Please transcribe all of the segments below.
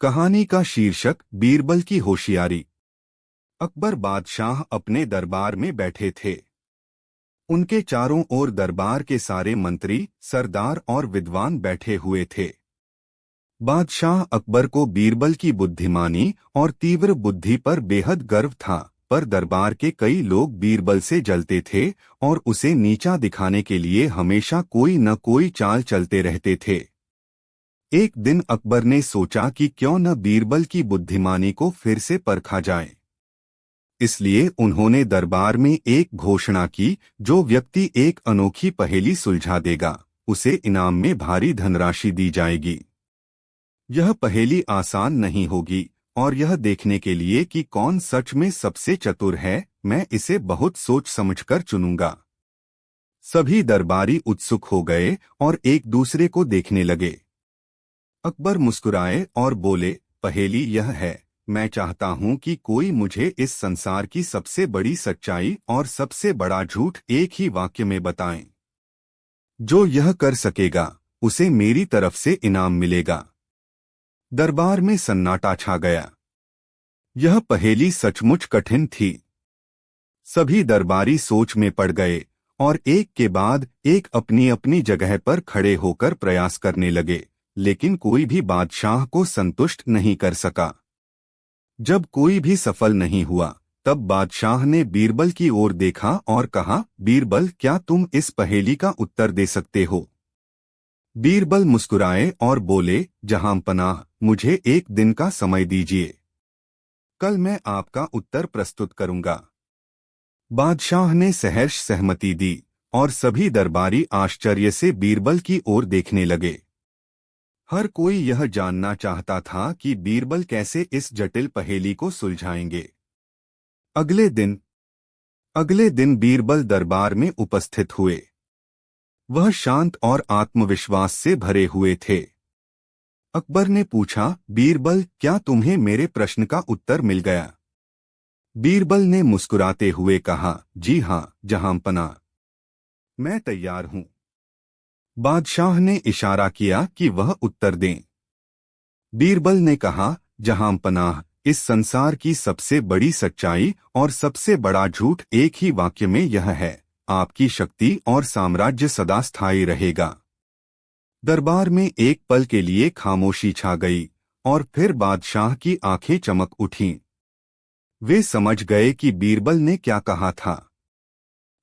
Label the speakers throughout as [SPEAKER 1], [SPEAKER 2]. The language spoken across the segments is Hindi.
[SPEAKER 1] कहानी का शीर्षक बीरबल की होशियारी। अकबर बादशाह अपने दरबार में बैठे थे। उनके चारों ओर दरबार के सारे मंत्री, सरदार और विद्वान बैठे हुए थे। बादशाह अकबर को बीरबल की बुद्धिमानी और तीव्र बुद्धि पर बेहद गर्व था, पर दरबार के कई लोग बीरबल से जलते थे और उसे नीचा दिखाने के लिए हमेशा कोई न कोई चाल चलते रहते थे। एक दिन अकबर ने सोचा कि क्यों न बीरबल की बुद्धिमानी को फिर से परखा जाए। इसलिए उन्होंने दरबार में एक घोषणा की, जो व्यक्ति एक अनोखी पहेली सुलझा देगा, उसे इनाम में भारी धनराशि दी जाएगी। यह पहेली आसान नहीं होगी और यह देखने के लिए कि कौन सच में सबसे चतुर है, मैं इसे बहुत सोच समझकर चुनूंगा। सभी दरबारी उत्सुक हो गए और एक दूसरे को देखने लगे। अकबर मुस्कुराए और बोले, पहेली यह है, मैं चाहता हूं कि कोई मुझे इस संसार की सबसे बड़ी सच्चाई और सबसे बड़ा झूठ एक ही वाक्य में बताएं। जो यह कर सकेगा, उसे मेरी तरफ से इनाम मिलेगा। दरबार में सन्नाटा छा गया। यह पहेली सचमुच कठिन थी। सभी दरबारी सोच में पड़ गए और एक के बाद एक अपनी अपनी जगह पर खड़े होकर प्रयास करने लगे, लेकिन कोई भी बादशाह को संतुष्ट नहीं कर सका। जब कोई भी सफल नहीं हुआ, तब बादशाह ने बीरबल की ओर देखा और कहा, बीरबल, क्या तुम इस पहेली का उत्तर दे सकते हो? बीरबल मुस्कुराए और बोले, जहांपनाह, मुझे एक दिन का समय दीजिए। कल मैं आपका उत्तर प्रस्तुत करूंगा। बादशाह ने सहर्ष सहमति दी और सभी दरबारी आश्चर्य से बीरबल की ओर देखने लगे। हर कोई यह जानना चाहता था कि बीरबल कैसे इस जटिल पहेली को सुलझाएंगे। अगले दिन बीरबल दरबार में उपस्थित हुए। वह शांत और आत्मविश्वास से भरे हुए थे। अकबर ने पूछा, बीरबल, क्या तुम्हें मेरे प्रश्न का उत्तर मिल गया? बीरबल ने मुस्कुराते हुए कहा, जी हाँ जहांपनाह, मैं तैयार हूं। बादशाह ने इशारा किया कि वह उत्तर दें। बीरबल ने कहा, जहांपनाह, इस संसार की सबसे बड़ी सच्चाई और सबसे बड़ा झूठ एक ही वाक्य में यह है, आपकी शक्ति और साम्राज्य सदा स्थायी रहेगा। दरबार में एक पल के लिए खामोशी छा गई और फिर बादशाह की आंखें चमक उठीं। वे समझ गए कि बीरबल ने क्या कहा था।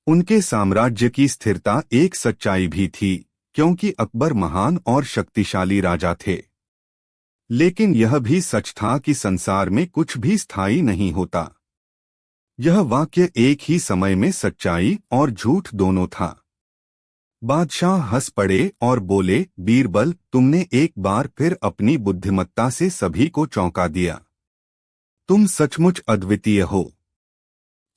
[SPEAKER 1] उनके साम्राज्य की स्थिरता एक सच्चाई भी थी, क्योंकि अकबर महान और शक्तिशाली राजा थे। लेकिन यह भी सच था कि संसार में कुछ भी स्थायी नहीं होता। यह वाक्य एक ही समय में सच्चाई और झूठ दोनों था। बादशाह हंस पड़े और बोले, बीरबल, तुमने एक बार फिर अपनी बुद्धिमत्ता से सभी को चौंका दिया। तुम सचमुच अद्वितीय हो।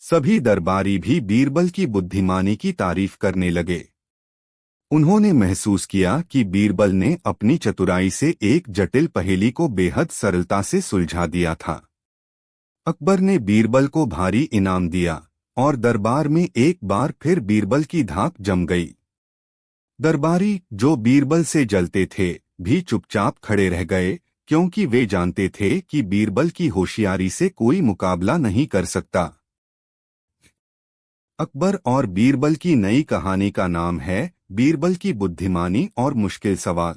[SPEAKER 1] सभी दरबारी भी बीरबल की बुद्धिमानी की तारीफ करने लगे। उन्होंने महसूस किया कि बीरबल ने अपनी चतुराई से एक जटिल पहेली को बेहद सरलता से सुलझा दिया था। अकबर ने बीरबल को भारी इनाम दिया और दरबार में एक बार फिर बीरबल की धाक जम गई। दरबारी, जो बीरबल से जलते थे, भी चुपचाप खड़े रह गए, क्योंकि वे जानते थे कि बीरबल की होशियारी से कोई मुकाबला नहीं कर सकता। अकबर और बीरबल की नई कहानी का नाम है बीरबल की बुद्धिमानी और मुश्किल सवाल।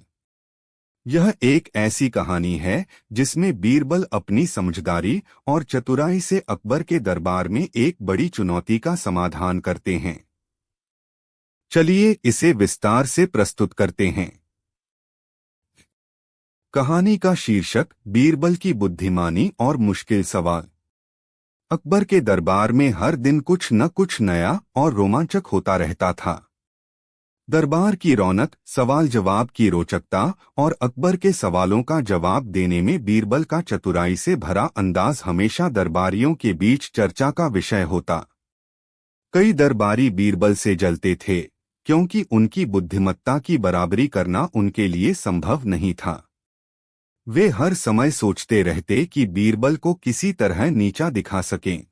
[SPEAKER 1] यह एक ऐसी कहानी है जिसमें बीरबल अपनी समझदारी और चतुराई से अकबर के दरबार में एक बड़ी चुनौती का समाधान करते हैं। चलिए इसे विस्तार से प्रस्तुत करते हैं। कहानी का शीर्षक, बीरबल की बुद्धिमानी और मुश्किल सवाल। अकबर के दरबार में हर दिन कुछ न कुछ नया और रोमांचक होता रहता था। दरबार की रौनक, सवाल जवाब की रोचकता और अकबर के सवालों का जवाब देने में बीरबल का चतुराई से भरा अंदाज हमेशा दरबारियों के बीच चर्चा का विषय होता। कई दरबारी बीरबल से जलते थे, क्योंकि उनकी बुद्धिमत्ता की बराबरी करना उनके लिए संभव नहीं था। वे हर समय सोचते रहते कि बीरबल को किसी तरह नीचा दिखा सकें।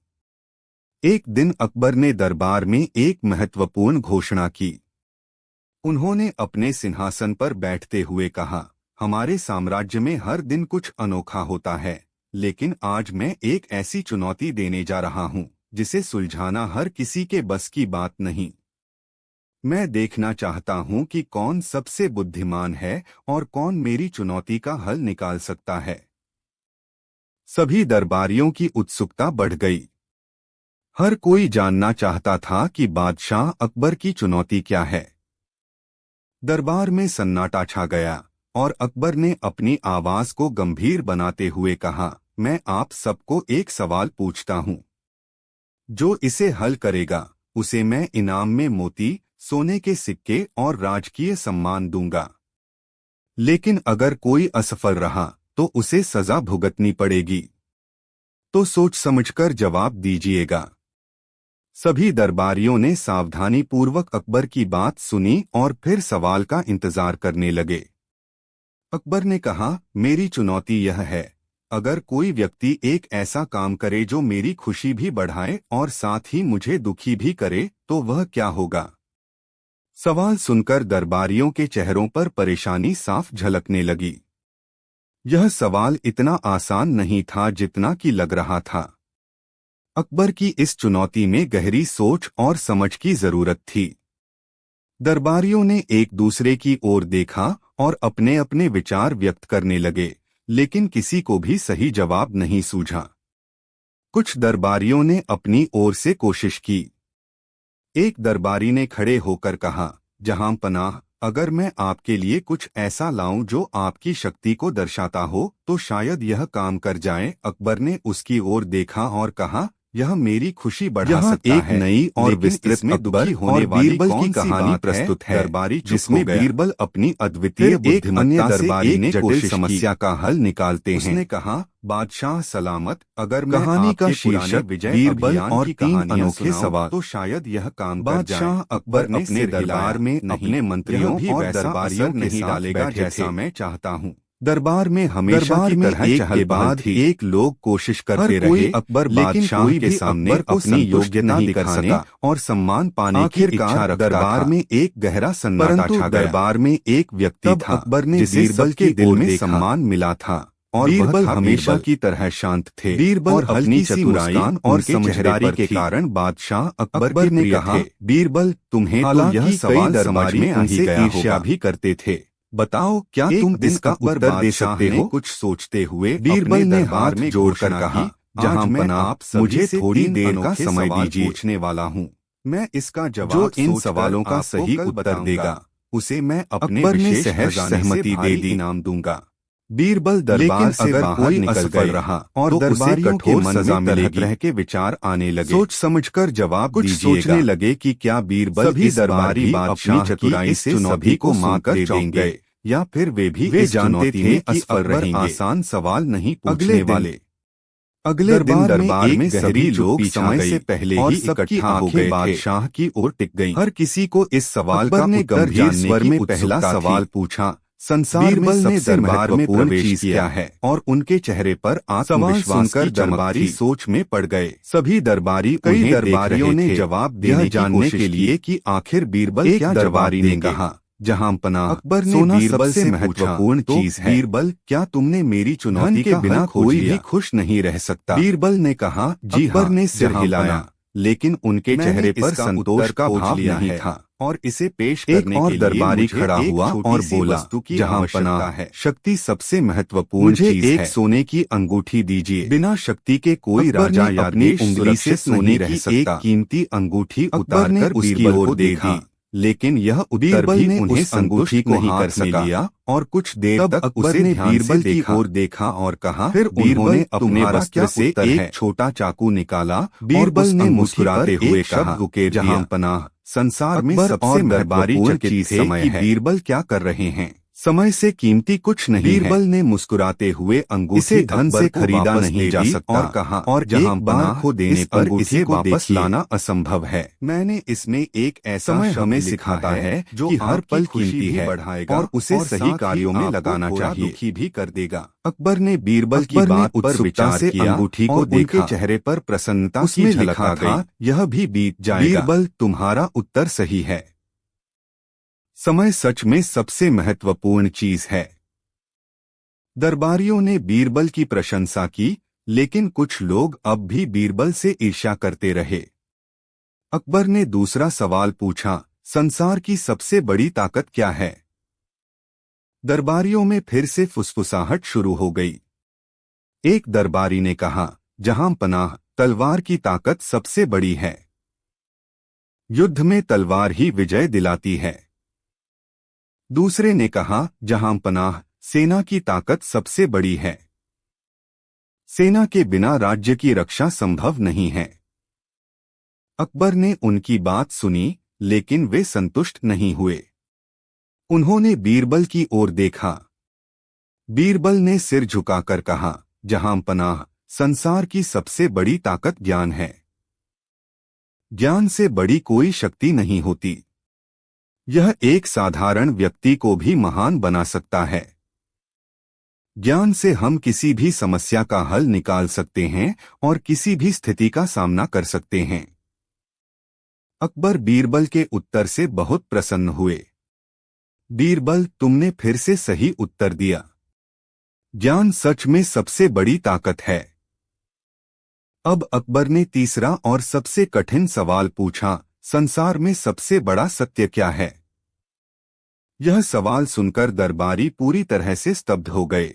[SPEAKER 1] एक दिन अकबर ने दरबार में एक महत्वपूर्ण घोषणा की। उन्होंने अपने सिंहासन पर बैठते हुए कहा, हमारे साम्राज्य में हर दिन कुछ अनोखा होता है, लेकिन आज मैं एक ऐसी चुनौती देने जा रहा हूँ जिसे सुलझाना हर किसी के बस की बात नहीं। मैं देखना चाहता हूँ कि कौन सबसे बुद्धिमान है और कौन मेरी चुनौती का हल निकाल सकता है। सभी दरबारियों की उत्सुकता बढ़ गई। हर कोई जानना चाहता था कि बादशाह अकबर की चुनौती क्या है। दरबार में सन्नाटा छा गया और अकबर ने अपनी आवाज को गंभीर बनाते हुए कहा, मैं आप सबको एक सवाल पूछता हूं। जो इसे हल करेगा उसे मैं इनाम में मोती, सोने के सिक्के और राजकीय सम्मान दूंगा। लेकिन अगर कोई असफल रहा तो उसे सजा भुगतनी पड़ेगी। तो सोच समझकर जवाब दीजिएगा। सभी दरबारियों ने सावधानीपूर्वक अकबर की बात सुनी और फिर सवाल का इंतजार करने लगे। अकबर ने कहा, मेरी चुनौती यह है, अगर कोई व्यक्ति एक ऐसा काम करे जो मेरी खुशी भी बढ़ाए और साथ ही मुझे दुखी भी करे, तो वह क्या होगा? सवाल सुनकर दरबारियों के चेहरों पर परेशानी साफ झलकने लगी। यह सवाल इतना आसान नहीं था जितना कि लग रहा था। अकबर की इस चुनौती में गहरी सोच और समझ की जरूरत थी। दरबारियों ने एक दूसरे की ओर देखा और अपने अपने विचार व्यक्त करने लगे, लेकिन किसी को भी सही जवाब नहीं सूझा। कुछ दरबारियों ने अपनी ओर से कोशिश की। एक दरबारी ने खड़े होकर कहा, जहां पनाह, अगर मैं आपके लिए कुछ ऐसा लाऊं जो आपकी शक्ति को दर्शाता हो तो शायद यह काम कर जाए। अकबर ने उसकी ओर देखा और कहा, यह मेरी खुशी बढ़ा सकता है। एक नई और विस्तृत अकबर और बीरबल की कहानी प्रस्तुत है, दरबारी जिसमें बीरबल अपनी अद्वितीय बुद्धिमत्ता से एक जटिल समस्या का हल निकालते हैं। उसने कहा, बादशाह सलामत, अगर कहानी का शीर्षक बीरबल और 3 अनोखे सवाल तो शायद यह काम कर जाए। बादशाह अकबर अपने दरबार में अपने मंत्रियों और दरबारियों नहीं डालेगा जैसा मैं चाहता हूँ। दरबार में हमेशा की तरह चहलपहल थी। एक लोग कोशिश करते रहे, अकबर बादशाह के सामने अपनी योग्यता नहीं कर सका और सम्मान पाने की इच्छा रखता था। दरबार में एक गहरा सन्नाटा छा गया। दरबार में एक व्यक्ति था अकबर ने बीरबल के दिल में सम्मान मिला था और बीरबल हमेशा की तरह शांत थे। बीरबल अपनी चतुराई और समझदारी के कारण बादशाह अकबर ने कहा, बीरबल, तुम्हें तो यह सवाल समझ में आ ही गया होगा, भी करते थे। बताओ, क्या तुम इसका उत्तर दे सकते हो? कुछ सोचते हुए बीरबल ने हाथ जोड़कर कहा, जहां पनाह, मुझे थोड़ी देर का समय दीजिए, पूछने वाला हूँ। मैं इसका जवाब जो इन सवालों का सही उत्तर देगा उसे मैं अपने विशेष सहमति दे दी इनाम दूंगा। बीरबल दरबार से बाहर निकल गए रहा और तो दरबारियों के मन में तरह के विचार आने लगे। सोच समझकर जवाब कुछ सोचने लगे कि क्या बीरबल सभी दरबारी बादशाह की चतुराई से सभी को मात दे देंगे या फिर वे जानते थे कि अकबर आसान सवाल नहीं पूछने वाले। अगले दिन दरबार में सभी लोग समय से पहले ही इकट्ठा हो गए। बादशाह की ओर टिक गईं। हर किसी को इस सवाल का उत्तर जानने की पहला सवाल पूछा, संसार में सबसे महत्वपूर्ण चीज क्या है? और उनके चेहरे पर आत्मविश्वास की दरबारी सोच में पड़ गए। सभी दरबारी कई दरबारियों ने जवाब देने जानने के लिए कि आखिर बीरबल क्या दरबारी ने कहा, जहां पनाह, अकबर ने बीरबल से महत्वपूर्ण चीज है। बीरबल, क्या तुमने मेरी चुनौती के बिना कोई भी खुश नहीं रह सकता? बीरबल ने कहा, जी हाँ। अकबर ने सिर हिलाया, लेकिन उनके चेहरे पर संतोष का भाव नहीं था और इसे पेश करने के लिए दरबारी खड़ा हुआ और बोला, जहां पनाह है, शक्ति सबसे महत्वपूर्ण चीज है। एक सोने की अंगूठी दीजिए। बिना शक्ति के कोई राजा या अपनी उंगली से सोने रह सकता। एक कीमती अंगूठी उतारकर उसकी ओर देखा, लेकिन यह उत्तर भी उन्हें संतुष्ट नहीं कर सका और कुछ देर तक अकबर ने बीरबल की ओर देखा और कहा, फिर उन्होंने अपने वस्त्र से एक छोटा चाकू निकाला। बीरबल ने मुस्कुराते हुए कहा, जहां पनाह, संसार में सबसे महत्वपूर्ण चीज समय है। बीरबल क्या कर रहे हैं? समय से कीमती कुछ नहीं। बीरबल ने मुस्कुराते हुए अंगूठी इसे धन से खरीदा नहीं जा सकता और कहा, और जहां पनाह को देने पर इसे वापस लाना असंभव है। मैंने इसमें एक ऐसा हमें सिखाता है जो हर पल कीमती है और उसे सही कार्यों में लगाना चाहिए, दुखी भी कर देगा। अकबर ने बीरबल की बात पर विचार किया, अंगूठी को देखा, चेहरे पर प्रसन्नता की झलक आ गई। यह भी बीत जाएगा। बीरबल, तुम्हारा उत्तर सही है। समय सच में सबसे महत्वपूर्ण चीज है। दरबारियों ने बीरबल की प्रशंसा की, लेकिन कुछ लोग अब भी बीरबल से ईर्ष्या करते रहे। अकबर ने दूसरा सवाल पूछा, संसार की सबसे बड़ी ताकत क्या है? दरबारियों में फिर से फुसफुसाहट शुरू हो गई। एक दरबारी ने कहा, जहां पनाह, तलवार की ताकत सबसे बड़ी है। युद्ध में तलवार ही विजय दिलाती है। दूसरे ने कहा, जहां पनाह, सेना की ताकत सबसे बड़ी है। सेना के बिना राज्य की रक्षा संभव नहीं है। अकबर ने उनकी बात सुनी, लेकिन वे संतुष्ट नहीं हुए। उन्होंने बीरबल की ओर देखा। बीरबल ने सिर झुकाकर कहा, जहां पनाह, संसार की सबसे बड़ी ताकत ज्ञान है। ज्ञान से बड़ी कोई शक्ति नहीं होती। यह एक साधारण व्यक्ति को भी महान बना सकता है। ज्ञान से हम किसी भी समस्या का हल निकाल सकते हैं और किसी भी स्थिति का सामना कर सकते हैं। अकबर बीरबल के उत्तर से बहुत प्रसन्न हुए। बीरबल, तुमने फिर से सही उत्तर दिया। ज्ञान सच में सबसे बड़ी ताकत है। अब अकबर ने तीसरा और सबसे कठिन सवाल पूछा, संसार में सबसे बड़ा सत्य क्या है? यह सवाल सुनकर दरबारी पूरी तरह से स्तब्ध हो गए।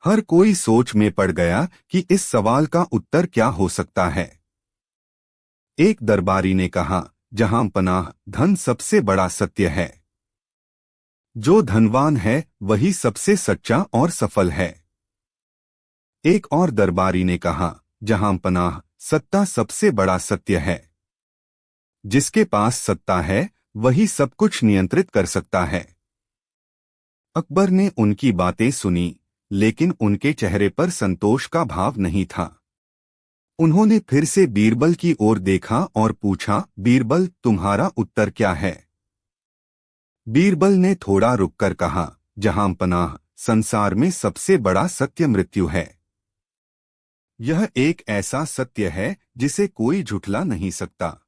[SPEAKER 1] हर कोई सोच में पड़ गया कि इस सवाल का उत्तर क्या हो सकता है। एक दरबारी ने कहा, जहां पनाह, धन सबसे बड़ा सत्य है। जो धनवान है वही सबसे सच्चा और सफल है। एक और दरबारी ने कहा, जहां पनाह, सत्ता सबसे बड़ा सत्य है। जिसके पास सत्ता है वही सब कुछ नियंत्रित कर सकता है। अकबर ने उनकी बातें सुनी, लेकिन उनके चेहरे पर संतोष का भाव नहीं था। उन्होंने फिर से बीरबल की ओर देखा और पूछा, बीरबल, तुम्हारा उत्तर क्या है? बीरबल ने थोड़ा रुककर कहा, जहां पनाह, संसार में सबसे बड़ा सत्य मृत्यु है। यह एक ऐसा सत्य है जिसे कोई झुठला नहीं सकता।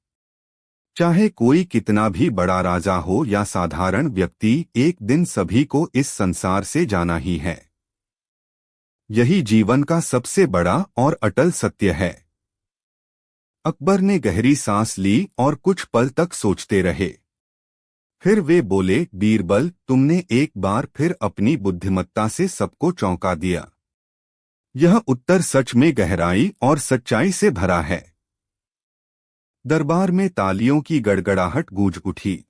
[SPEAKER 1] चाहे कोई कितना भी बड़ा राजा हो या साधारण व्यक्ति, एक दिन सभी को इस संसार से जाना ही है। यही जीवन का सबसे बड़ा और अटल सत्य है। अकबर ने गहरी सांस ली और कुछ पल तक सोचते रहे। फिर वे बोले, बीरबल, तुमने एक बार फिर अपनी बुद्धिमत्ता से सबको चौंका दिया। यह उत्तर सच में गहराई और सच्चाई से भरा है। दरबार में तालियों की गड़गड़ाहट गूंज उठी।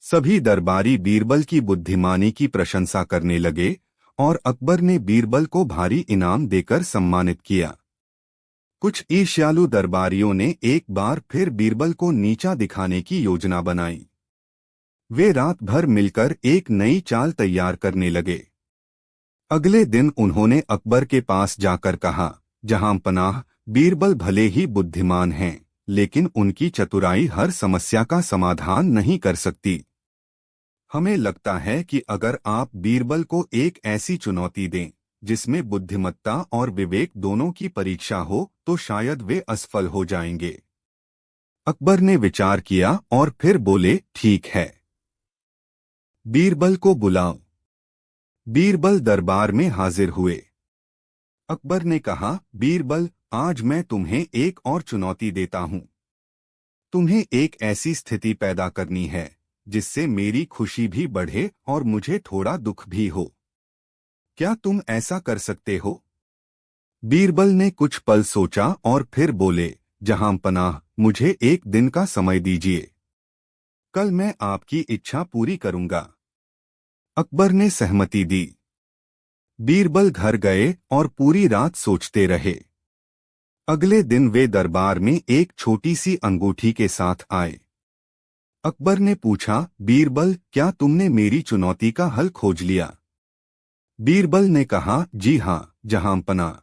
[SPEAKER 1] सभी दरबारी बीरबल की बुद्धिमानी की प्रशंसा करने लगे और अकबर ने बीरबल को भारी इनाम देकर सम्मानित किया। कुछ ईर्ष्यालु दरबारियों ने एक बार फिर बीरबल को नीचा दिखाने की योजना बनाई। वे रात भर मिलकर एक नई चाल तैयार करने लगे। अगले दिन उन्होंने अकबर के पास जाकर कहा, जहां पनाह, बीरबल भले ही बुद्धिमान हैं, लेकिन उनकी चतुराई हर समस्या का समाधान नहीं कर सकती। हमें लगता है कि अगर आप बीरबल को एक ऐसी चुनौती दें जिसमें बुद्धिमत्ता और विवेक दोनों की परीक्षा हो, तो शायद वे असफल हो जाएंगे। अकबर ने विचार किया और फिर बोले, ठीक है, बीरबल को बुलाओ। बीरबल दरबार में हाजिर हुए। अकबर ने कहा, बीरबल, आज मैं तुम्हें एक और चुनौती देता हूं। तुम्हें एक ऐसी स्थिति पैदा करनी है जिससे मेरी खुशी भी बढ़े और मुझे थोड़ा दुख भी हो। क्या तुम ऐसा कर सकते हो? बीरबल ने कुछ पल सोचा और फिर बोले, जहां पनाह, मुझे एक दिन का समय दीजिए। कल मैं आपकी इच्छा पूरी करूंगा। अकबर ने सहमति दी। बीरबल घर गए और पूरी रात सोचते रहे। अगले दिन वे दरबार में एक छोटी सी अंगूठी के साथ आए। अकबर ने पूछा, बीरबल, क्या तुमने मेरी चुनौती का हल खोज लिया? बीरबल ने कहा, जी हां, जहां पनाह।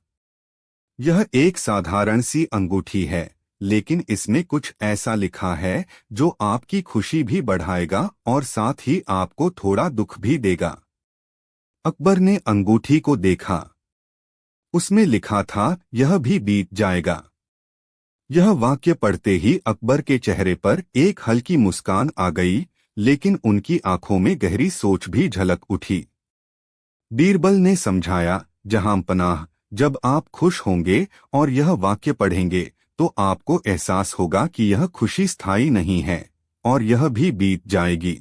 [SPEAKER 1] यह एक साधारण सी अंगूठी है, लेकिन इसमें कुछ ऐसा लिखा है जो आपकी खुशी भी बढ़ाएगा और साथ ही आपको थोड़ा दुख भी देगा। अकबर ने अंगूठी को देखा। उसमें लिखा था, यह भी बीत जाएगा। यह वाक्य पढ़ते ही अकबर के चेहरे पर एक हल्की मुस्कान आ गई, लेकिन उनकी आंखों में गहरी सोच भी झलक उठी। बीरबल ने समझाया, जहां पनाह, जब आप खुश होंगे और यह वाक्य पढ़ेंगे तो आपको एहसास होगा कि यह खुशी स्थायी नहीं है और यह भी बीत जाएगी।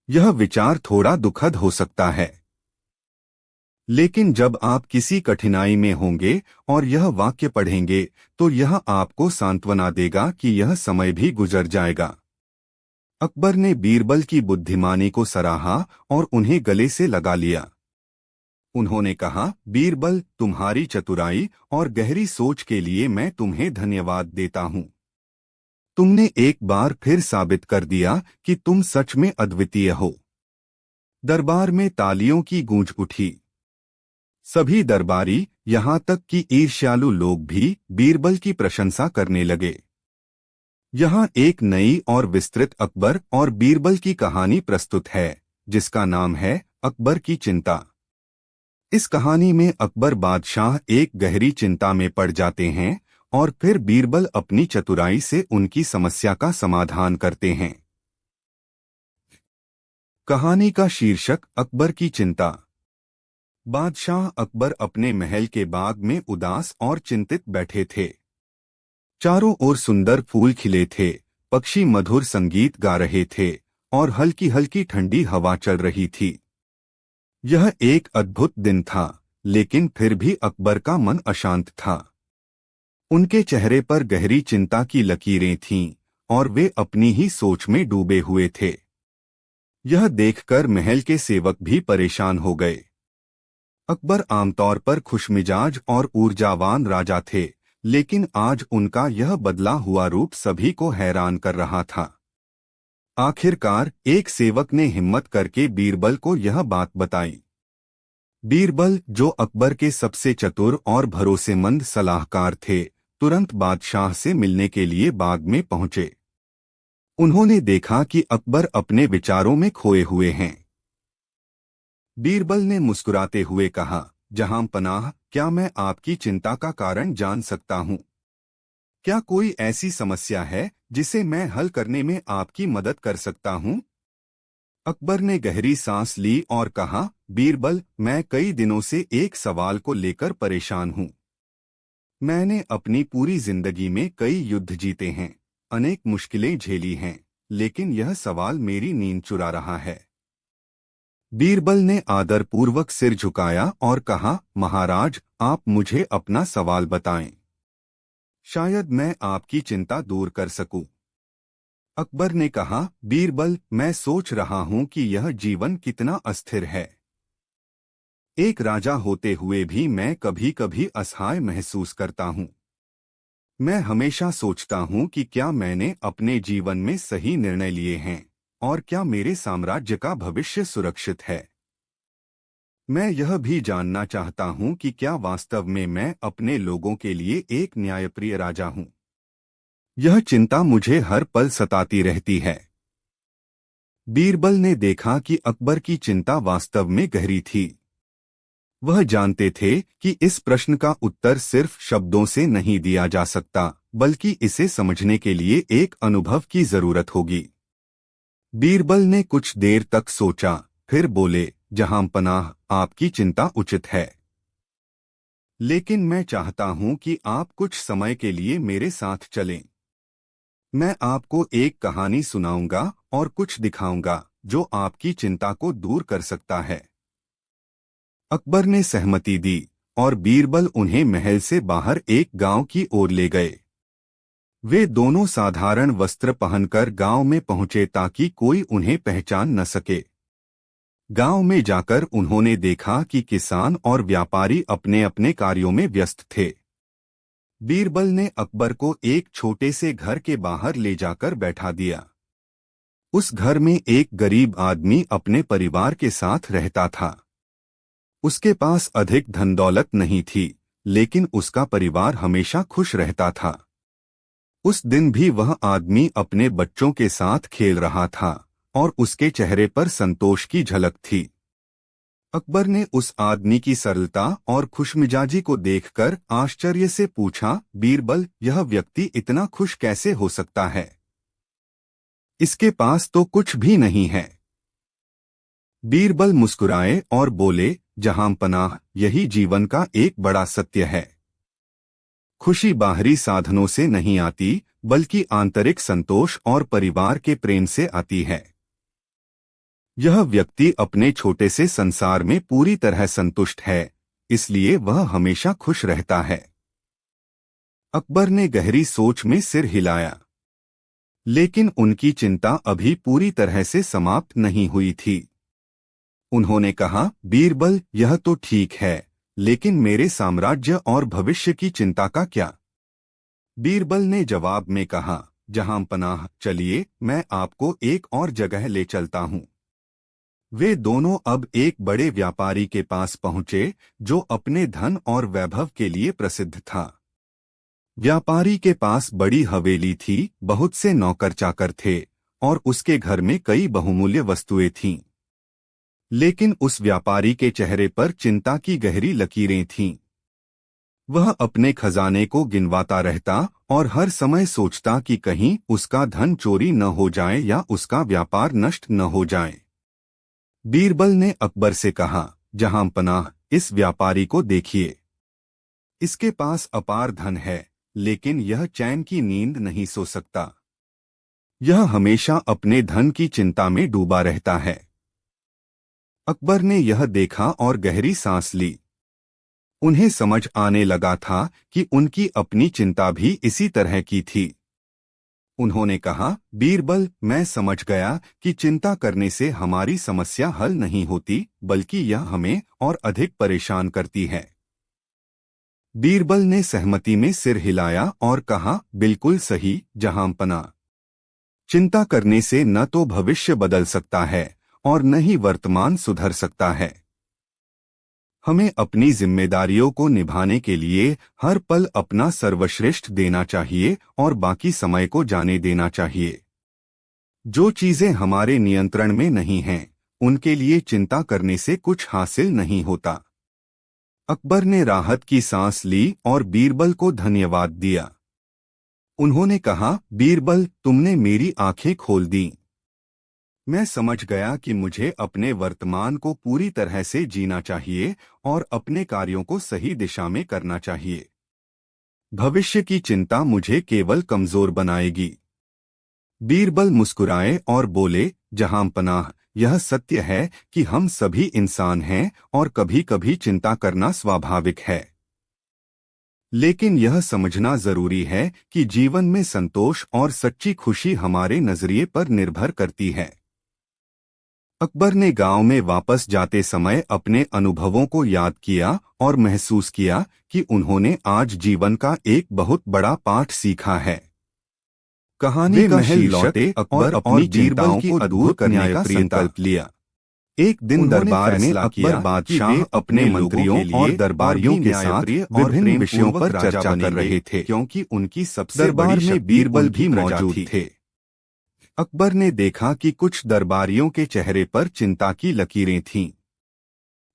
[SPEAKER 1] यह विचार थोड़ा दुखद हो सकता है, लेकिन जब आप किसी कठिनाई में होंगे और यह वाक्य पढ़ेंगे तो यह आपको सांत्वना देगा कि यह समय भी गुजर जाएगा। अकबर ने बीरबल की बुद्धिमानी को सराहा और उन्हें गले से लगा लिया। उन्होंने कहा, बीरबल, तुम्हारी चतुराई और गहरी सोच के लिए मैं तुम्हें धन्यवाद देता हूँ। तुमने एक बार फिर साबित कर दिया कि तुम सच में अद्वितीय हो। दरबार में तालियों की गूंज उठी। सभी दरबारी, यहाँ तक कि ईर्ष्यालु लोग भी बीरबल की प्रशंसा करने लगे। यहाँ एक नई और विस्तृत अकबर और बीरबल की कहानी प्रस्तुत है, जिसका नाम है अकबर की चिंता। इस कहानी में अकबर बादशाह एक गहरी चिंता में पड़ जाते हैं और फिर बीरबल अपनी चतुराई से उनकी समस्या का समाधान करते हैं। कहानी का शीर्षक, अकबर की चिंता। बादशाह अकबर अपने महल के बाग में उदास और चिंतित बैठे थे। चारों ओर सुंदर फूल खिले थे, पक्षी मधुर संगीत गा रहे थे और हल्की हल्की ठंडी हवा चल रही थी। यह एक अद्भुत दिन था, लेकिन फिर भी अकबर का मन अशांत था। उनके चेहरे पर गहरी चिंता की लकीरें थीं और वे अपनी ही सोच में डूबे हुए थे। यह देखकर महल के सेवक भी परेशान हो गए। अकबर आमतौर पर खुशमिजाज और ऊर्जावान राजा थे, लेकिन आज उनका यह बदला हुआ रूप सभी को हैरान कर रहा था। आखिरकार एक सेवक ने हिम्मत करके बीरबल को यह बात बताई। बीरबल, जो अकबर के सबसे चतुर और भरोसेमंद सलाहकार थे, तुरंत बादशाह से मिलने के लिए बाग में पहुंचे। उन्होंने देखा कि अकबर अपने विचारों में खोए हुए हैं। बीरबल ने मुस्कुराते हुए कहा, जहां पनाह, क्या मैं आपकी चिंता का कारण जान सकता हूं? क्या कोई ऐसी समस्या है जिसे मैं हल करने में आपकी मदद कर सकता हूं? अकबर ने गहरी सांस ली और कहा, बीरबल, मैं कई दिनों से एक सवाल को लेकर परेशान हूं। मैंने अपनी पूरी जिंदगी में कई युद्ध जीते हैं, अनेक मुश्किलें झेली हैं, लेकिन यह सवाल मेरी नींद चुरा रहा है। बीरबल ने आदरपूर्वक सिर झुकाया और कहा, महाराज, आप मुझे अपना सवाल बताएं। शायद मैं आपकी चिंता दूर कर सकूं। अकबर ने कहा, बीरबल, मैं सोच रहा हूं कि यह जीवन कितना अस्थिर है। एक राजा होते हुए भी मैं कभी कभी असहाय महसूस करता हूं। मैं हमेशा सोचता हूं कि क्या मैंने अपने जीवन में सही निर्णय लिए हैं और क्या मेरे साम्राज्य का भविष्य सुरक्षित है। मैं यह भी जानना चाहता हूं कि क्या वास्तव में मैं अपने लोगों के लिए एक न्यायप्रिय राजा हूं। यह चिंता मुझे हर पल सताती रहती है। बीरबल ने देखा कि अकबर की चिंता वास्तव में गहरी थी। वह जानते थे कि इस प्रश्न का उत्तर सिर्फ शब्दों से नहीं दिया जा सकता, बल्कि इसे समझने के लिए एक अनुभव की जरूरत होगी। बीरबल ने कुछ देर तक सोचा, फिर बोले, जहां पनाह, आपकी चिंता उचित है, लेकिन मैं चाहता हूं कि आप कुछ समय के लिए मेरे साथ चलें। मैं आपको एक कहानी सुनाऊंगा और कुछ दिखाऊंगा जो आपकी चिंता को दूर कर सकता है। अकबर ने सहमति दी और बीरबल उन्हें महल से बाहर एक गांव की ओर ले गए। वे दोनों साधारण वस्त्र पहनकर गांव में पहुंचे ताकि कोई उन्हें पहचान न सके। गांव में जाकर उन्होंने देखा कि किसान और व्यापारी अपने अपने कार्यों में व्यस्त थे। बीरबल ने अकबर को एक छोटे से घर के बाहर ले जाकर बैठा दिया। उस घर में एक गरीब आदमी अपने परिवार के साथ रहता था। उसके पास अधिक धन दौलत नहीं थी, लेकिन उसका परिवार हमेशा खुश रहता था। उस दिन भी वह आदमी अपने बच्चों के साथ खेल रहा था और उसके चेहरे पर संतोष की झलक थी। अकबर ने उस आदमी की सरलता और खुशमिजाजी को देखकर आश्चर्य से पूछा, बीरबल, यह व्यक्ति इतना खुश कैसे हो सकता है? इसके पास तो कुछ भी नहीं है। बीरबल मुस्कुराए और बोले, जहांपनाह, यही जीवन का एक बड़ा सत्य है। खुशी बाहरी साधनों से नहीं आती, बल्कि आंतरिक संतोष और परिवार के प्रेम से आती है। यह व्यक्ति अपने छोटे से संसार में पूरी तरह संतुष्ट है, इसलिए वह हमेशा खुश रहता है। अकबर ने गहरी सोच में सिर हिलाया, लेकिन उनकी चिंता अभी पूरी तरह से समाप्त नहीं हुई थी। उन्होंने कहा, बीरबल, यह तो ठीक है, लेकिन मेरे साम्राज्य और भविष्य की चिंता का क्या? बीरबल ने जवाब में कहा, जहांपनाह, चलिए मैं आपको एक और जगह ले चलता हूँ। वे दोनों अब एक बड़े व्यापारी के पास पहुंचे, जो अपने धन और वैभव के लिए प्रसिद्ध था। व्यापारी के पास बड़ी हवेली थी, बहुत से नौकर चाकर थे, और उसके घर में कई बहुमूल्य वस्तुएं थीं। लेकिन उस व्यापारी के चेहरे पर चिंता की गहरी लकीरें थीं। वह अपने खजाने को गिनवाता रहता और हर समय सोचता कि कहीं उसका धन चोरी न हो जाए या उसका व्यापार नष्ट न हो जाए। बीरबल ने अकबर से कहा, जहांपनाह, इस व्यापारी को देखिए। इसके पास अपार धन है, लेकिन यह चैन की नींद नहीं सो सकता। यह हमेशा अपने धन की चिंता में डूबा रहता है। अकबर ने यह देखा और गहरी सांस ली। उन्हें समझ आने लगा था कि उनकी अपनी चिंता भी इसी तरह की थी। उन्होंने कहा, बीरबल, मैं समझ गया कि चिंता करने से हमारी समस्या हल नहीं होती, बल्कि यह हमें और अधिक परेशान करती है। बीरबल ने सहमति में सिर हिलाया और कहा, बिल्कुल सही, जहांपना। चिंता करने से न तो भविष्य बदल सकता है और न ही वर्तमान सुधर सकता है। हमें अपनी जिम्मेदारियों को निभाने के लिए हर पल अपना सर्वश्रेष्ठ देना चाहिए और बाकी समय को जाने देना चाहिए। जो चीजें हमारे नियंत्रण में नहीं हैं, उनके लिए चिंता करने से कुछ हासिल नहीं होता। अकबर ने राहत की सांस ली और बीरबल को धन्यवाद दिया। उन्होंने कहा, बीरबल, तुमने मेरी आंखें खोल दी। मैं समझ गया कि मुझे अपने वर्तमान को पूरी तरह से जीना चाहिए और अपने कार्यों को सही दिशा में करना चाहिए। भविष्य की चिंता मुझे केवल कमजोर बनाएगी। बीरबल मुस्कुराए और बोले, जहांपनाह, यह सत्य है कि हम सभी इंसान हैं और कभी कभी चिंता करना स्वाभाविक है। लेकिन यह समझना जरूरी है कि जीवन में संतोष और सच्ची खुशी हमारे नजरिए पर निर्भर करती है। अकबर ने गांव में वापस जाते समय अपने अनुभवों को याद किया और महसूस किया कि उन्होंने आज जीवन का एक बहुत बड़ा पाठ सीखा है। कहानी का शीर्षक, अकबर अपनी चिंताओं को दूर करने का संकल्प लिया। एक दिन दरबार में अकबर बादशाह अपने मंत्रियों और दरबारियों के साथ विभिन्न विषयों पर चर्चा कर रहे थे, क्योंकि उनकी सबसे दरबार में बीरबल भी मौजूद थे। अकबर ने देखा कि कुछ दरबारियों के चेहरे पर चिंता की लकीरें थीं।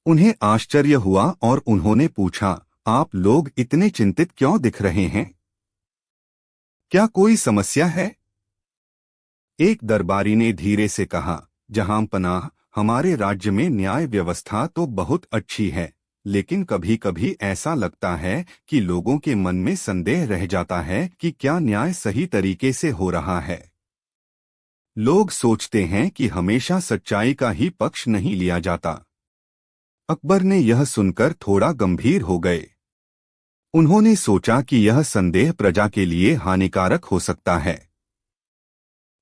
[SPEAKER 1] उन्हें आश्चर्य हुआ और उन्होंने पूछा, आप लोग इतने चिंतित क्यों दिख रहे हैं? क्या कोई समस्या है? एक दरबारी ने धीरे से कहा, जहांपनाह, हमारे राज्य में न्याय व्यवस्था तो बहुत अच्छी है, लेकिन कभी कभी ऐसा लगता है कि लोगों के मन में संदेह रह जाता है कि क्या न्याय सही तरीके से हो रहा है। लोग सोचते हैं कि हमेशा सच्चाई का ही पक्ष नहीं लिया जाता। अकबर ने यह सुनकर थोड़ा गंभीर हो गए। उन्होंने सोचा कि यह संदेह प्रजा के लिए हानिकारक हो सकता है।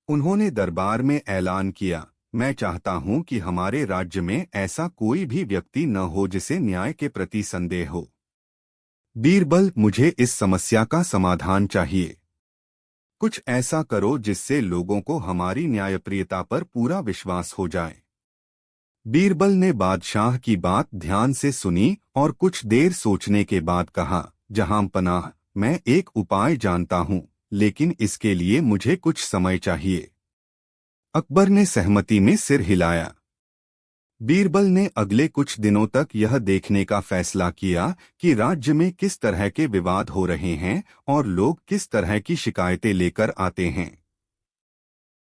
[SPEAKER 1] उन्होंने दरबार में ऐलान किया, मैं चाहता हूं कि हमारे राज्य में ऐसा कोई भी व्यक्ति न हो जिसे न्याय के प्रति संदेह हो। बीरबल, मुझे इस समस्या का समाधान चाहिए। कुछ ऐसा करो जिससे लोगों को हमारी न्यायप्रियता पर पूरा विश्वास हो जाए। बीरबल ने बादशाह की बात ध्यान से सुनी और कुछ देर सोचने के बाद कहा, जहांपनाह, मैं एक उपाय जानता हूं, लेकिन इसके लिए मुझे कुछ समय चाहिए। अकबर ने सहमति में सिर हिलाया। बीरबल ने अगले कुछ दिनों तक यह देखने का फैसला किया कि राज्य में किस तरह के विवाद हो रहे हैं और लोग किस तरह की शिकायतें लेकर आते हैं।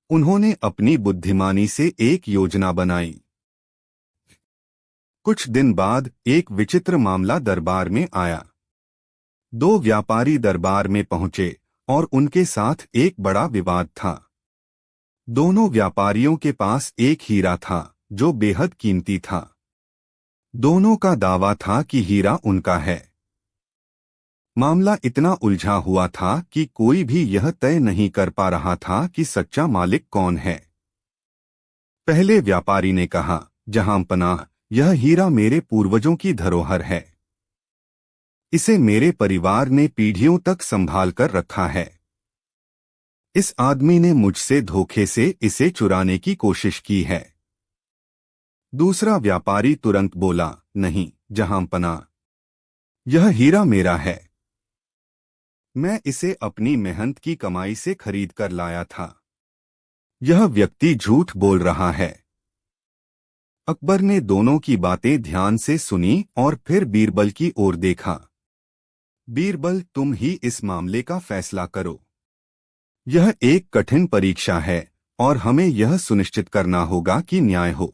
[SPEAKER 1] उन्होंने अपनी बुद्धिमानी से एक योजना बनाई। कुछ दिन बाद एक विचित्र मामला दरबार में आया। दो व्यापारी दरबार में पहुंचे और उनके साथ एक बड़ा विवाद था। दोनों व्यापारियों के पास एक हीरा था जो बेहद कीमती था। दोनों का दावा था कि हीरा उनका है। मामला इतना उलझा हुआ था कि कोई भी यह तय नहीं कर पा रहा था कि सच्चा मालिक कौन है। पहले व्यापारी ने कहा, जहांपनाह, यह हीरा मेरे पूर्वजों की धरोहर है। इसे मेरे परिवार ने पीढ़ियों तक संभाल कर रखा है। इस आदमी ने मुझसे धोखे से इसे चुराने की कोशिश की है। दूसरा व्यापारी तुरंत बोला, नहीं जहांपनाह, यह हीरा मेरा है। मैं इसे अपनी मेहनत की कमाई से खरीद कर लाया था। यह व्यक्ति झूठ बोल रहा है। अकबर ने दोनों की बातें ध्यान से सुनी और फिर बीरबल की ओर देखा। बीरबल, तुम ही इस मामले का फैसला करो। यह एक कठिन परीक्षा है और हमें यह सुनिश्चित करना होगा कि न्याय हो।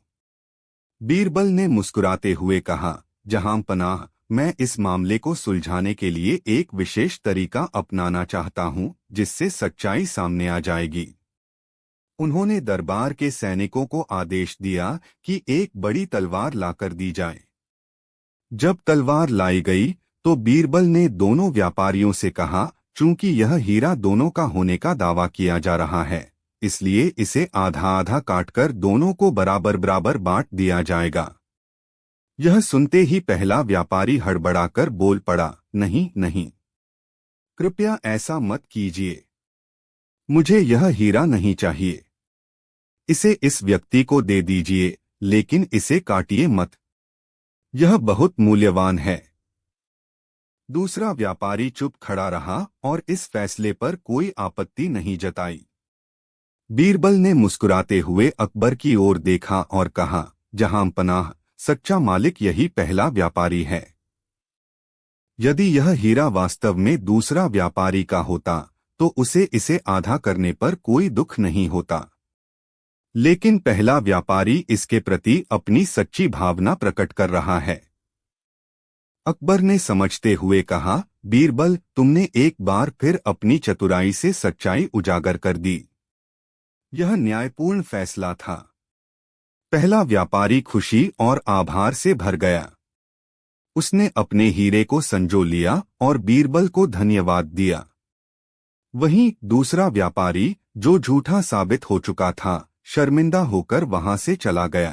[SPEAKER 1] बीरबल ने मुस्कुराते हुए कहा, जहांपनाह, मैं इस मामले को सुलझाने के लिए एक विशेष तरीका अपनाना चाहता हूं जिससे सच्चाई सामने आ जाएगी। उन्होंने दरबार के सैनिकों को आदेश दिया कि एक बड़ी तलवार लाकर दी जाए। जब तलवार लाई गई तो बीरबल ने दोनों व्यापारियों से कहा, चूंकि यह हीरा दोनों का होने का दावा किया जा रहा है, इसलिए इसे आधा आधा काटकर दोनों को बराबर बराबर बांट दिया जाएगा। यह सुनते ही पहला व्यापारी हड़बड़ाकर बोल पड़ा, नहीं नहीं, कृपया ऐसा मत कीजिए। मुझे यह हीरा नहीं चाहिए। इसे इस व्यक्ति को दे दीजिए, लेकिन इसे काटिए मत। यह बहुत मूल्यवान है। दूसरा व्यापारी चुप खड़ा रहा और इस फैसले पर कोई आपत्ति नहीं जताई। बीरबल ने मुस्कुराते हुए अकबर की ओर देखा और कहा, जहांपनाह, सच्चा मालिक यही पहला व्यापारी है। यदि यह हीरा वास्तव में दूसरा व्यापारी का होता तो उसे इसे आधा करने पर कोई दुख नहीं होता, लेकिन पहला व्यापारी इसके प्रति अपनी सच्ची भावना प्रकट कर रहा है। अकबर ने समझते हुए कहा, बीरबल, तुमने एक बार फिर अपनी चतुराई से सच्चाई उजागर कर दी। यह न्यायपूर्ण फैसला था। पहला व्यापारी खुशी और आभार से भर गया। उसने अपने हीरे को संजो लिया और बीरबल को धन्यवाद दिया। वहीं दूसरा व्यापारी, जो झूठा साबित हो चुका था, शर्मिंदा होकर वहां से चला गया।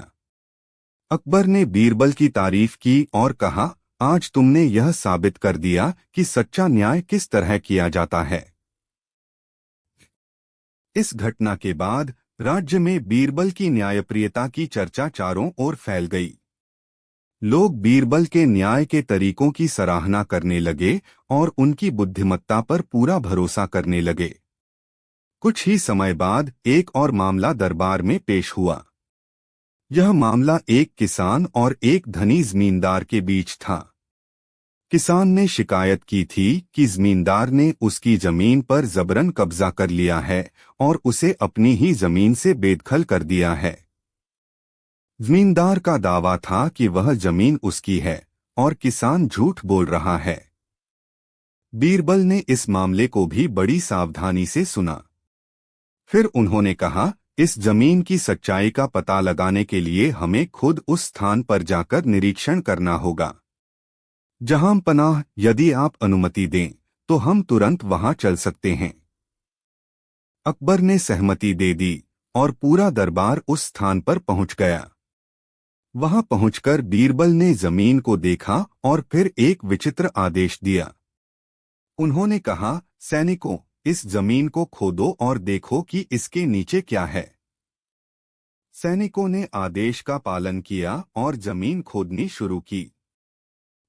[SPEAKER 1] अकबर ने बीरबल की तारीफ की और कहा, आज तुमने यह साबित कर दिया कि सच्चा न्याय किस तरह किया जाता है। इस घटना के बाद राज्य में बीरबल की न्यायप्रियता की चर्चा चारों ओर फैल गई। लोग बीरबल के न्याय के तरीकों की सराहना करने लगे और उनकी बुद्धिमत्ता पर पूरा भरोसा करने लगे। कुछ ही समय बाद एक और मामला दरबार में पेश हुआ। यह मामला एक किसान और एक धनी जमींदार के बीच था। किसान ने शिकायत की थी कि जमींदार ने उसकी जमीन पर जबरन कब्जा कर लिया है और उसे अपनी ही जमीन से बेदखल कर दिया है। जमींदार का दावा था कि वह जमीन उसकी है और किसान झूठ बोल रहा है। बीरबल ने इस मामले को भी बड़ी सावधानी से सुना। फिर उन्होंने कहा, इस जमीन की सच्चाई का पता लगाने के लिए हमें खुद उस स्थान पर जाकर निरीक्षण करना होगा। जहांपनाह, यदि आप अनुमति दें तो हम तुरंत वहां चल सकते हैं। अकबर ने सहमति दे दी और पूरा दरबार उस स्थान पर पहुंच गया। वहां पहुंचकर बीरबल ने जमीन को देखा और फिर एक विचित्र आदेश दिया। उन्होंने कहा, सैनिकों, इस जमीन को खोदो और देखो कि इसके नीचे क्या है। सैनिकों ने आदेश का पालन किया और जमीन खोदनी शुरू की।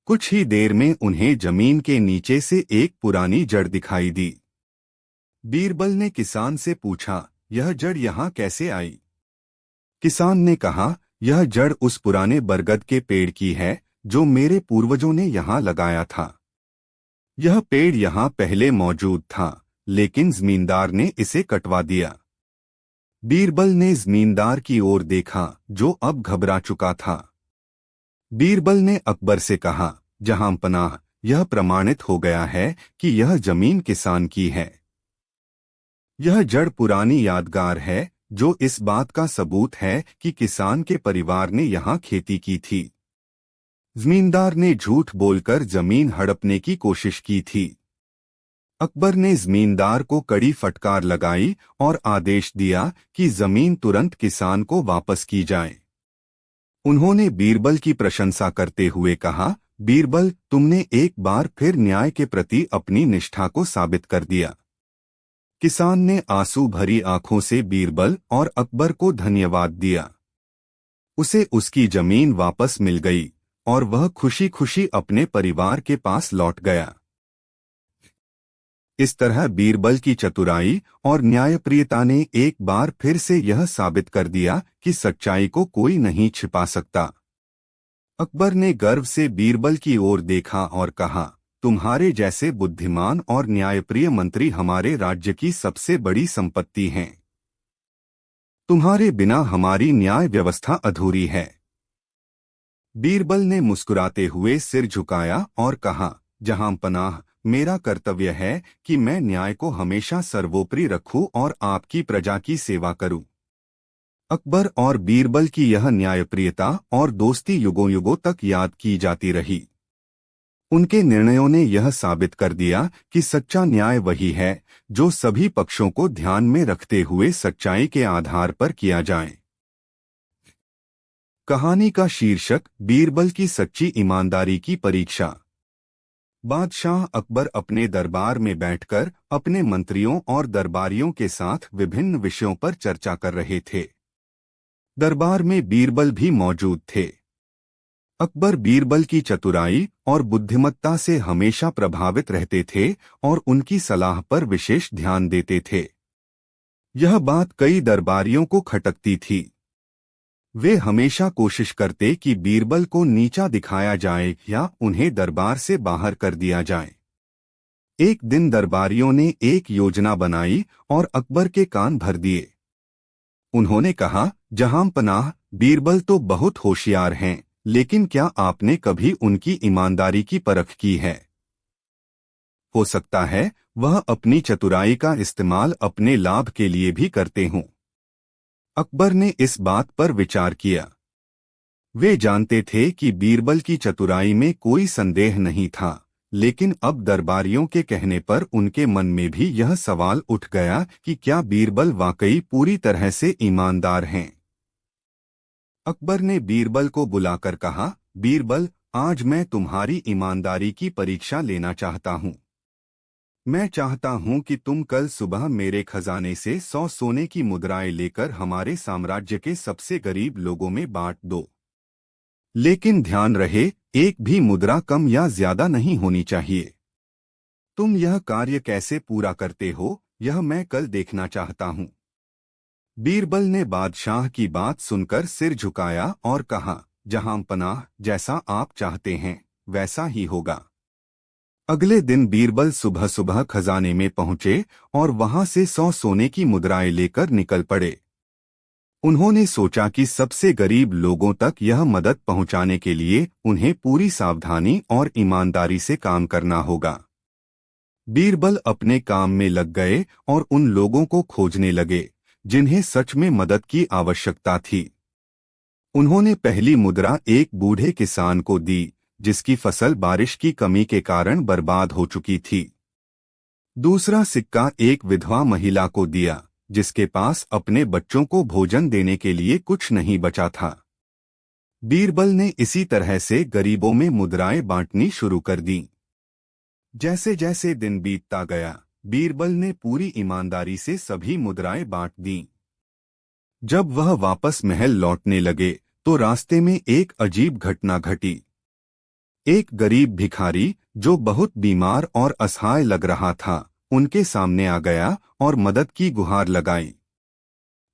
[SPEAKER 1] कुछ ही देर में उन्हें जमीन के नीचे से एक पुरानी जड़ दिखाई दी। बीरबल ने किसान से पूछा, यह जड़ यहाँ कैसे आई? किसान ने कहा, यह जड़ उस पुराने बरगद के पेड़ की है जो मेरे पूर्वजों ने यहाँ लगाया था। यह पेड़ यहाँ पहले मौजूद था, लेकिन जमींदार ने इसे कटवा दिया। बीरबल ने जमींदार की ओर देखा, जो अब घबरा चुका था। बीरबल ने अकबर से कहा, जहांपनाह, यह प्रमाणित हो गया है कि यह जमीन किसान की है। यह जड़ पुरानी यादगार है जो इस बात का सबूत है कि किसान के परिवार ने यहाँ खेती की थी। जमींदार ने झूठ बोलकर जमीन हड़पने की कोशिश की थी। अकबर ने जमींदार को कड़ी फटकार लगाई और आदेश दिया कि जमीन तुरंत किसान को वापस की जाए। उन्होंने बीरबल की प्रशंसा करते हुए कहा, बीरबल, तुमने एक बार फिर न्याय के प्रति अपनी निष्ठा को साबित कर दिया। किसान ने आंसू भरी आंखों से बीरबल और अकबर को धन्यवाद दिया। उसे उसकी जमीन वापस मिल गई और वह खुशी खुशी अपने परिवार के पास लौट गया। इस तरह बीरबल की चतुराई और न्यायप्रियता ने एक बार फिर से यह साबित कर दिया कि सच्चाई को कोई नहीं छिपा सकता। अकबर ने गर्व से बीरबल की ओर देखा और कहा, तुम्हारे जैसे बुद्धिमान और न्यायप्रिय मंत्री हमारे राज्य की सबसे बड़ी संपत्ति हैं। तुम्हारे बिना हमारी न्याय व्यवस्था अधूरी है। बीरबल ने मुस्कुराते हुए सिर झुकाया और कहा, जहांपनाह, मेरा कर्तव्य है कि मैं न्याय को हमेशा सर्वोपरि रखूं और आपकी प्रजा की सेवा करूं। अकबर और बीरबल की यह न्यायप्रियता और दोस्ती युगों युगों तक याद की जाती रही। उनके निर्णयों ने यह साबित कर दिया कि सच्चा न्याय वही है जो सभी पक्षों को ध्यान में रखते हुए सच्चाई के आधार पर किया जाए। कहानी का शीर्षक, बीरबल की सच्ची ईमानदारी की परीक्षा। बादशाह अकबर अपने दरबार में बैठकर अपने मंत्रियों और दरबारियों के साथ विभिन्न विषयों पर चर्चा कर रहे थे। दरबार में बीरबल भी मौजूद थे। अकबर बीरबल की चतुराई और बुद्धिमत्ता से हमेशा प्रभावित रहते थे और उनकी सलाह पर विशेष ध्यान देते थे। यह बात कई दरबारियों को खटकती थी। वे हमेशा कोशिश करते कि बीरबल को नीचा दिखाया जाए या उन्हें दरबार से बाहर कर दिया जाए। एक दिन दरबारियों ने एक योजना बनाई और अकबर के कान भर दिए। उन्होंने कहा, जहांपनाह, बीरबल तो बहुत होशियार हैं, लेकिन क्या आपने कभी उनकी ईमानदारी की परख की है? हो सकता है वह अपनी चतुराई का इस्तेमाल अपने लाभ के लिए भी करते हों। अकबर ने इस बात पर विचार किया। वे जानते थे कि बीरबल की चतुराई में कोई संदेह नहीं था, लेकिन अब दरबारियों के कहने पर उनके मन में भी यह सवाल उठ गया कि क्या बीरबल वाकई पूरी तरह से ईमानदार हैं। अकबर ने बीरबल को बुलाकर कहा, बीरबल, आज मैं तुम्हारी ईमानदारी की परीक्षा लेना चाहता हूँ। मैं चाहता हूं कि तुम कल सुबह मेरे खजाने से 100 सोने की मुद्राएं लेकर हमारे साम्राज्य के सबसे गरीब लोगों में बांट दो। लेकिन ध्यान रहे, एक भी मुद्रा कम या ज्यादा नहीं होनी चाहिए। तुम यह कार्य कैसे पूरा करते हो, यह मैं कल देखना चाहता हूं। बीरबल ने बादशाह की बात सुनकर सिर झुकाया और कहा, जहांपनाह, जैसा आप चाहते हैं वैसा ही होगा। अगले दिन बीरबल सुबह सुबह खजाने में पहुंचे और वहां से 100 सोने की मुद्राएं लेकर निकल पड़े। उन्होंने सोचा कि सबसे गरीब लोगों तक यह मदद पहुंचाने के लिए उन्हें पूरी सावधानी और ईमानदारी से काम करना होगा। बीरबल अपने काम में लग गए और उन लोगों को खोजने लगे जिन्हें सच में मदद की आवश्यकता थी। उन्होंने पहली मुद्रा एक बूढ़े किसान को दी जिसकी फसल बारिश की कमी के कारण बर्बाद हो चुकी थी। दूसरा सिक्का एक विधवा महिला को दिया जिसके पास अपने बच्चों को भोजन देने के लिए कुछ नहीं बचा था। बीरबल ने इसी तरह से गरीबों में मुद्राएं बांटनी शुरू कर दी। जैसे जैसे दिन बीतता गया, बीरबल ने पूरी ईमानदारी से सभी मुद्राएं बांट दीं। जब वह वापस महल लौटने लगे तो रास्ते में एक अजीब घटना घटी। एक गरीब भिखारी जो बहुत बीमार और असहाय लग रहा था उनके सामने आ गया और मदद की गुहार लगाई।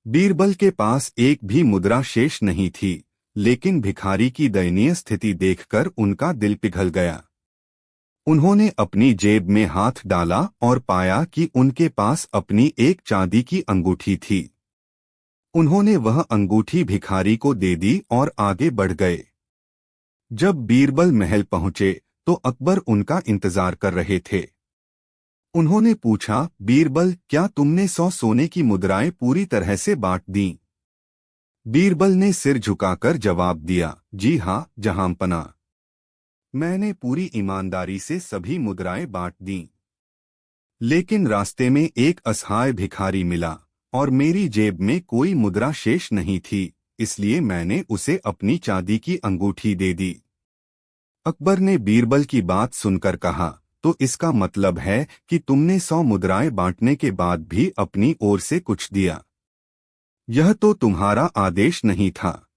[SPEAKER 1] बीरबल के पास एक भी मुद्रा शेष नहीं थी, लेकिन भिखारी की दयनीय स्थिति देखकर उनका दिल पिघल गया। उन्होंने अपनी जेब में हाथ डाला और पाया कि उनके पास अपनी एक चांदी की अंगूठी थी। उन्होंने वह अंगूठी भिखारी को दे दी और आगे बढ़ गए। जब बीरबल महल पहुंचे तो अकबर उनका इंतजार कर रहे थे। उन्होंने पूछा, बीरबल, क्या तुमने 100 सोने की मुद्राएं पूरी तरह से बांट दीं? बीरबल ने सिर झुकाकर जवाब दिया, जी हाँ जहांपना, मैंने पूरी ईमानदारी से सभी मुद्राएं बांट दीं। लेकिन रास्ते में एक असहाय भिखारी मिला और मेरी जेब में कोई मुद्रा शेष नहीं थी, इसलिए मैंने उसे अपनी चांदी की अंगूठी दे दी। अकबर ने बीरबल की बात सुनकर कहा, तो इसका मतलब है कि तुमने 100 मुद्राएं बांटने के बाद भी अपनी ओर से कुछ दिया। यह तो तुम्हारा आदेश नहीं था।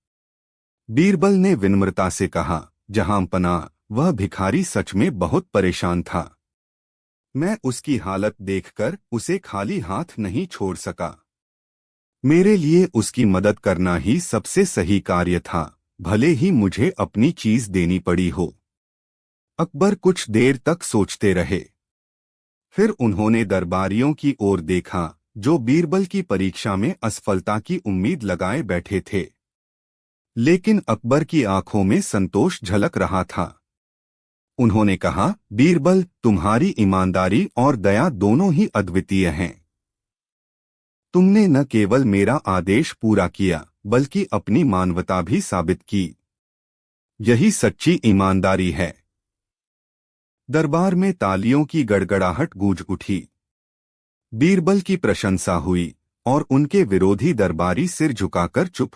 [SPEAKER 1] बीरबल ने विनम्रता से कहा, जहांपनाह, वह भिखारी सच में बहुत परेशान था। मैं उसकी हालत देखकर उसे खाली हाथ नहीं छोड़ सका। मेरे लिए उसकी मदद करना ही सबसे सही कार्य था, भले ही मुझे अपनी चीज देनी पड़ी हो। अकबर कुछ देर तक सोचते रहे। फिर उन्होंने दरबारियों की ओर देखा, जो बीरबल की परीक्षा में असफलता की उम्मीद लगाए बैठे थे। लेकिन अकबर की आंखों में संतोष झलक रहा था। उन्होंने कहा, बीरबल, तुम्हारी ईमानदारी और दया दोनों ही अद्वितीय हैं। तुमने न केवल मेरा आदेश पूरा किया, बल्कि अपनी मानवता भी साबित की। यही सच्ची ईमानदारी है। दरबार में तालियों की गड़गड़ाहट गूंज उठी। बीरबल की प्रशंसा हुई और उनके विरोधी दरबारी सिर झुकाकर चुप